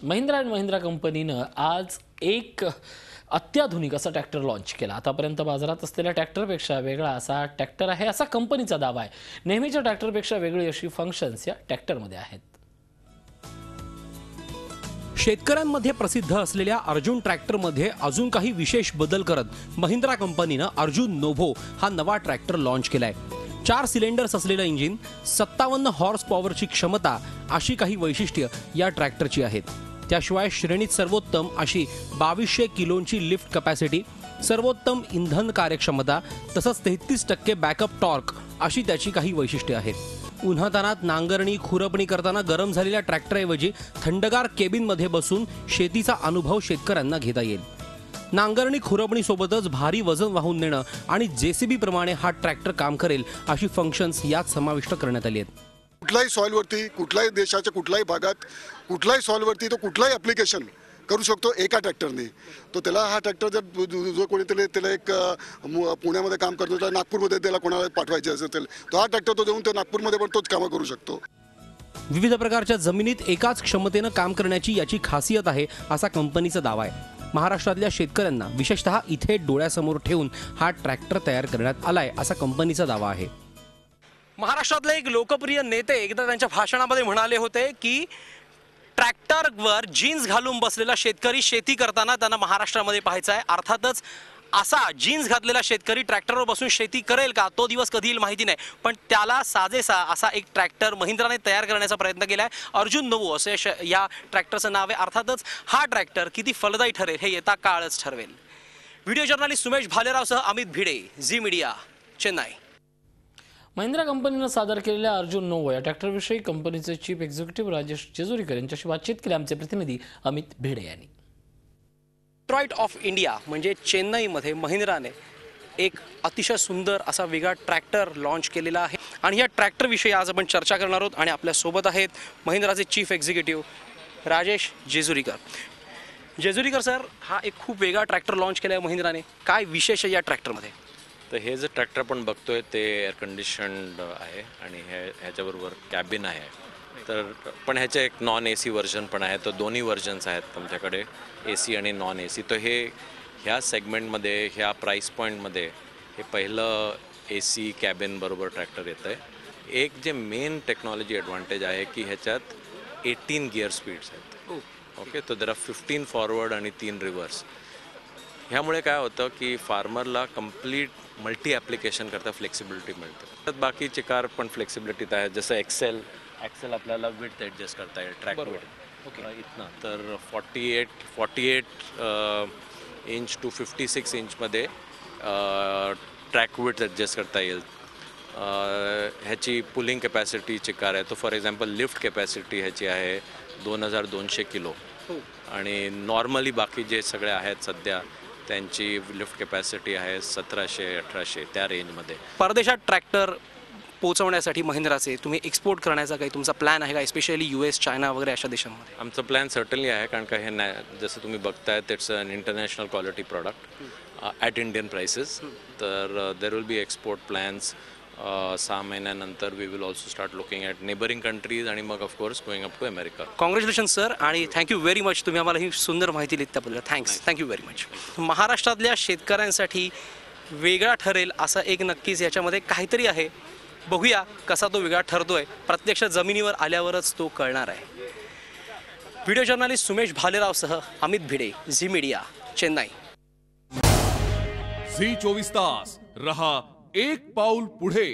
Mahindra and Mahindra कंपनीनं आज एक अत्याधुनिक असा ट्रॅक्टर लॉन्च केला। आतापर्यंत बाजारात असलेल्या ट्रॅक्टरपेक्षा वेगळा असा ट्रॅक्टर आहे असा कंपनीचा दावा आहे। नेहमीच्या ट्रॅक्टरपेक्षा वेगळी अशी फंक्शन्स या ट्रॅक्टरमध्ये आहेत। शेतकऱ्यांमध्ये प्रसिद्ध असलेल्या अर्जुन ट्रॅक्टरमध्ये अजून काही विशेष बदल करत महिंद्रा कंपनीनं अर्जुन नोव्हो हा नवा ट्रॅक्टर लॉन्च केलाय। 4 सिलेंडर्स असलेलं इंजिन, 57 हॉर्स पॉवरची क्षमता अशी काही वैशिष्ट्ये या ट्रॅक्टरची आहेत। त्याशिवाय श्रेणीत सर्वोत्तम अशी 2200 किलोची लिफ्ट कॅपॅसिटी, सर्वोत्तम इंधन कार्यक्षमता तसंच 33% बॅकअप टॉर्क अशी त्याची काही वैशिष्ट्ये आहेत। उन्हातानात नांगरणी खुरपणी करताना गरम झालेल्या ट्रॅक्टरऐवजी थंडगार केबिनमध्ये बसून शेतीचा अनुभव शेतकऱ्यांना घेता येईल। नांगरणी खुरपणी सोबतच भारी वजन वाहून नेणं आणि जेसीबी प्रमाणे हा ट्रॅक्टर काम करेल अशी फंक्शन्स यात समाविष्ट करण्यात आली आहेत। कुठल्याही सॉइलवरती, कुठल्याही देशाच्या कुठल्याही भागात, कुठल्याही सॉइलवरती तो कुठलाही ॲप्लिकेशन करू शकतो एका ट्रॅक्टरने। तो त्याला हा ट्रॅक्टर जर जो कोणी त्याला एक पुण्यामध्ये काम करतो तर नागपूरमध्ये त्याला कोणाला पाठवायचे असेल तो हा ट्रॅक्टर तो देऊन ते नागपूरमध्ये पण तोच कामं करू शकतो। विविध प्रकारच्या जमिनीत एकाच क्षमतेनं काम करण्याची याची खासियत आहे असा कंपनीचा दावा आहे। महाराष्ट्रातल्या शेतकऱ्यांना विशेषतः इथे डोळ्यासमोर ठेवून हा ट्रॅक्टर तयार करण्यात आलाय असा कंपनीचा दावा आहे। महाराष्ट्रातले एक लोकप्रिय नेते एकदा त्यांच्या भाषणामध्ये म्हणाले होते की ट्रॅक्टरवर जीन्स घालून बसलेला शेतकरी शेती करताना त्यांना महाराष्ट्रामध्ये पाहायचा आहे। अर्थातच असा जीन्स घातलेला शेतकरी ट्रॅक्टरवर बसून शेती करेल का तो दिवस कधी येईल माहिती नाही, पण त्याला साजेसा असा एक ट्रॅक्टर महिंद्राने तयार करण्याचा प्रयत्न केलाय। अर्जुन नोव्हो असे या ट्रॅक्टरचं नाव आहे। अर्थातच हा ट्रॅक्टर किती फलदायी ठरेल हे येता काळच ठरवेल। व्हिडिओ जर्नलिस्ट सुमेश भालेरावसह अमित भिडे, झी मीडिया, चेन्नई। महिंद्रा कंपनीनं सादर केलेल्या अर्जुन नोव्हो या ट्रॅक्टरविषयी कंपनीचे चीफ एक्झिक्युटिव्ह राजेश जेजुरीकर यांच्याशी बातचीत केली आमचे प्रतिनिधी अमित भिडे यांनी। डेट्रॉइट ऑफ इंडिया म्हणजे चेन्नईमध्ये महिंद्राने एक अतिशय सुंदर असा वेगळा ट्रॅक्टर लॉन्च केलेला आहे आणि या ट्रॅक्टरविषयी आज आपण चर्चा करणार आहोत आणि आपल्या सोबत आहेत महिंद्राचे chief executive Rajesh Jejurikar. Jejurikar sir, हा एक खूप वेगळा ट्रॅक्टर लॉन्च केला आहे महिंद्राने, काय विशेष आहे या ट्रॅक्टरमध्ये? तर हे जे ट्रॅक्टर आपण बघतोय ते एअर कंडिशन्ड आहे आणि ह्याच्याबरोबर कॅबिन आहे। तर पण ह्याचे एक नॉन AC व्हर्जन पण आहे। तर दोन्ही व्हर्जन्स आहेत तुमच्याकडे, AC आणि नॉन AC। तर हे ह्या सेगमेंटमध्ये, ह्या प्राईस पॉईंटमध्ये हे पहिलं AC कॅबिन बरोबर ट्रॅक्टर येतं आहे। एक जे मेन टेक्नॉलॉजी ॲडव्हान्टेज आहे की ह्याच्यात 18 गिअर स्पीड्स आहेत। ओके, तर जरा 15 फॉरवर्ड आणि 3 रिव्हर्स। ह्यामुळे काय होतं की फार्मरला कंप्लीट मल्टी ॲप्लिकेशन करता फ्लेक्सिबिलिटी मिळते। तर बाकीचे कार पण फ्लेक्सिबिलिटीत आहेत, जसं एक्सेल आपल्याला विड्थ ॲडजस्ट करता येईल, ट्रॅक विड्थ। ओके, इथनं तर 48 इंच टू 56 इंचमध्ये ट्रॅक विड्थ ॲडजस्ट करता येईल। ह्याची पुलिंग कॅपॅसिटीची कार आहे। तो फॉर एक्झाम्पल लिफ्ट कॅपॅसिटी ह्याची आहे 2200 किलो आणि नॉर्मली बाकी जे सगळे आहेत सध्या त्यांची लिफ्ट कॅपॅसिटी आहे 1700-1800 त्या रेंजमध्ये। परदेशात ट्रॅक्टर पोहोचवण्यासाठी महिंद्राचे तुम्ही एक्सपोर्ट करण्याचा काही तुमचा प्लॅन आहे का, स्पेशली US, चायना वगैरे अशा देशांमध्ये? आमचं प्लॅन सर्टनली आहे, कारण का हे जसं तुम्ही बघताय it's an international quality product at Indian prices. तर there will be export plans 6 महिन्यानंतर। We will also start looking at neighbouring countries आणि मग of course going up to America. Congratulation sir आणि थँक्यू व्हेरी मच, तुम्ही आम्हाला ही सुंदर माहिती दिली त्याबद्दल थँक्यू व्हेरी मच। महाराष्ट्रातल्या शेतकऱ्यांसाठी वेगळा ठरेल असं एक नक्कीच याच्यामध्ये काहीतरी आहे। बघूया कसा तो वेगळा ठरतोय, प्रत्यक्ष जमिनीवर आल्यावरच तो कळणार आहे। व्हिडिओ जर्नलिस्ट सुमेश भालेरावसह अमित भिडे, झी मीडिया, चेन्नई। झी 24 तास रहा एक पाऊल पुढे।